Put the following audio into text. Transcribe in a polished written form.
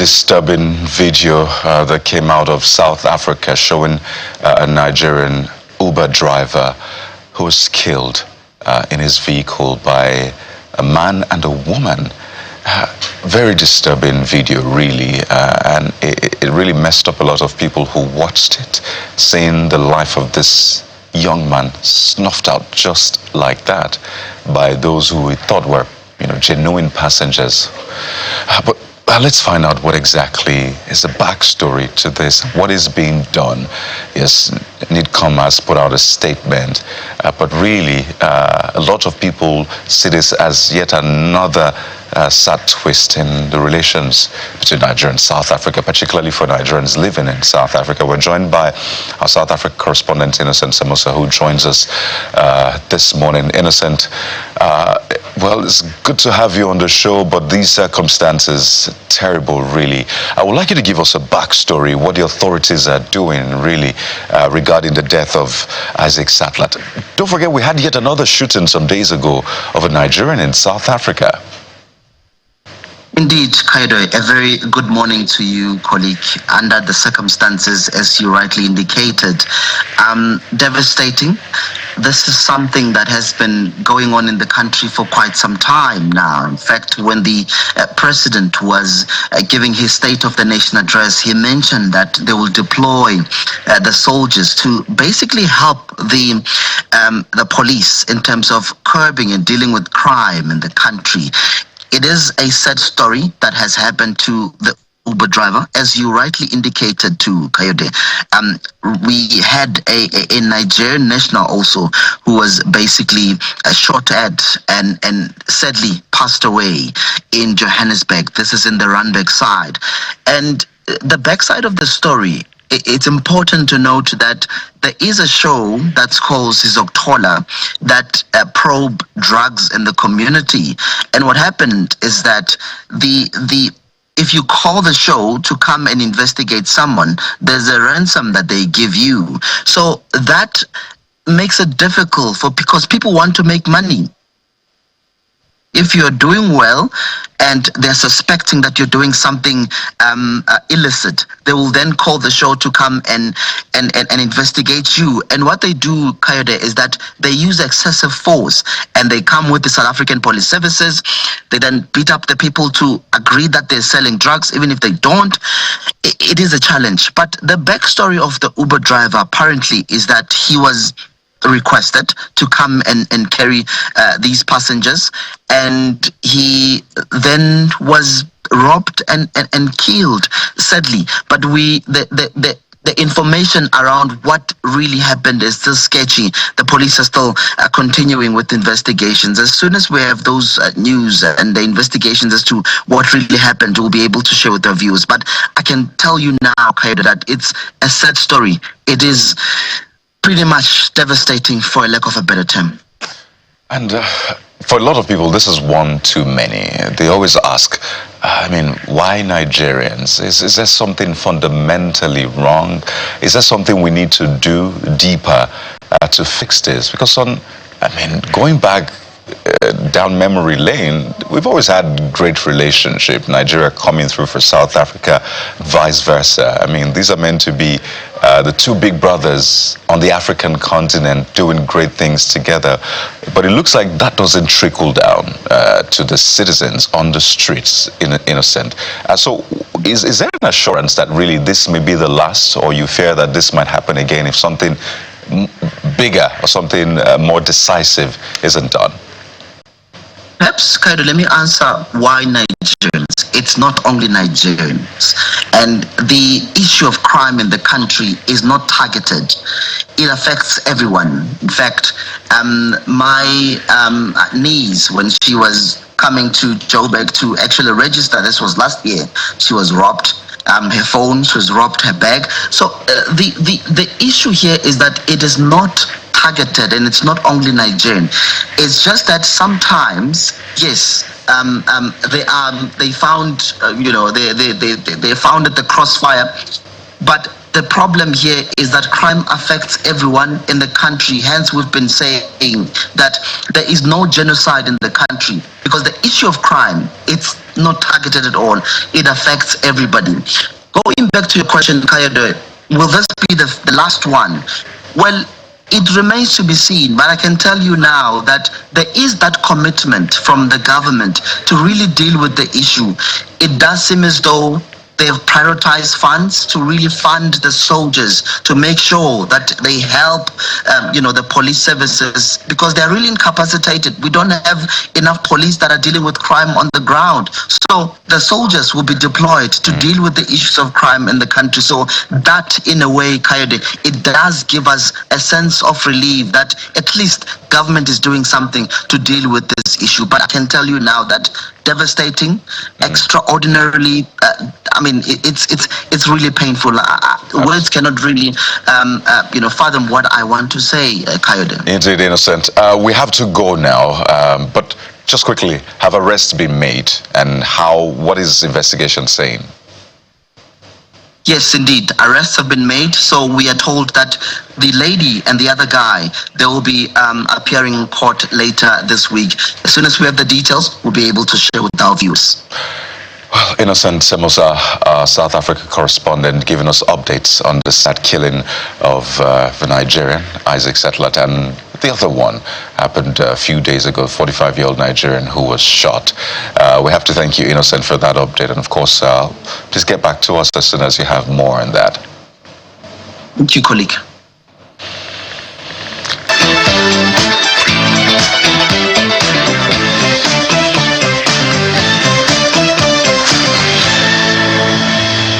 disturbing video that came out of South Africa showing a Nigerian Uber driver who was killed in his vehicle by a man and a woman. Very disturbing video, really, and it really messed up a lot of people who watched it, seeing the life of this young man snuffed out just like that by those who we thought were, genuine passengers. But let's find out what exactly is the backstory to this. What is being done? Yes, NIDCOM has put out a statement, but really, a lot of people see this as yet another sad twist in the relations between Nigeria and South Africa, particularly for Nigerians living in South Africa. We're joined by our South Africa correspondent, Innocent Samusa, who joins us this morning. Innocent, well, it's good to have you on the show, but these circumstances, terrible, really. I would like you to give us a backstory, what the authorities are doing, really, regarding the death of Isaac Satlat. Don't forget, we had yet another shooting some days ago of a Nigerian in South Africa. Indeed, Kaido, a very good morning to you, colleague. Under the circumstances, as you rightly indicated, devastating. This is something that has been going on in the country for quite some time now. In fact, when the president was giving his State of the Nation address, he mentioned that they will deploy the soldiers to basically help the police in terms of curbing and dealing with crime in the country. It is a sad story that has happened to the Uber driver, as you rightly indicated to Kayode. We had a Nigerian national also who was basically shot at and sadly passed away in Johannesburg. This is in the Randburg side. And the backside of the story, it's important to note that there is a show that's called Sizokuthola that probe drugs in the community. And what happened is that if you call the show to come and investigate someone, there's a ransom that they give you. So that makes it difficult because people want to make money. If you're doing well and they're suspecting that you're doing something illicit, they will then call the show to come and investigate you. And what they do, Kayode, is that they use excessive force and they come with the South African Police Services. They then beat up the people to agree that they're selling drugs, even if they don't. It is a challenge. But the backstory of the Uber driver apparently is that he was requested to come and carry these passengers, and he then was robbed and killed, sadly. But the information around what really happened is still sketchy. The police are still continuing with investigations. As soon as we have those news and the investigations as to what really happened, we'll be able to share with our viewers. But I can tell you now, Kaido, that it's a sad story. It is pretty much devastating, for a lack of a better term. And for a lot of people, this is one too many. They always ask, why Nigerians? Is there something fundamentally wrong? Is there something we need to do deeper to fix this? Because going back down memory lane, we've always had great relationship. Nigeria coming through for South Africa, vice versa. These are meant to be the two big brothers on the African continent doing great things together. But it looks like that doesn't trickle down to the citizens on the streets, innocent. So is there an assurance that really this may be the last, or you fear that this might happen again if something bigger or something more decisive isn't done? Perhaps, Kaido, let me answer why Nigerians. It's not only Nigerians. And the issue of crime in the country is not targeted. It affects everyone. In fact, my niece, when she was coming to Joburg to actually register, this was last year, she was robbed. Her phone, she was robbed, her bag. So the issue here is that it is not targeted, and it's not only Nigerian. It's just that sometimes, yes, they found, they're found at the crossfire, but The problem here is that crime affects everyone in the country. Hence, we've been saying that there is no genocide in the country because the issue of crime, it's not targeted at all. It affects everybody. Going back to your question, Kayode, will this be the last one? Well, it remains to be seen, but I can tell you now that there is that commitment from the government to really deal with the issue. It does seem as though they've prioritized funds to really fund the soldiers to make sure that they help, the police services because they're really incapacitated. We don't have enough police that are dealing with crime on the ground. So the soldiers will be deployed to deal with the issues of crime in the country. So that, in a way, Kayode, it does give us a sense of relief that at least government is doing something to deal with this issue. But I can tell you now that devastating, extraordinarily. It's really painful. Words cannot really, fathom what I want to say, Kayode. Indeed, Innocent. We have to go now, but just quickly, have arrests been made, and what is investigation saying? Yes, indeed. Arrests have been made. So we are told that the lady and the other guy, they will be appearing in court later this week. As soon as we have the details, we'll be able to share with our viewers. Well, Innocent Semosa, South Africa correspondent, giving us updates on the sad killing of the Nigerian, Isaac Settler, and the other one happened a few days ago, 45-year-old Nigerian who was shot. We have to thank you, Innocent, for that update. And of course, please get back to us as soon as you have more on that. Thank you, colleague.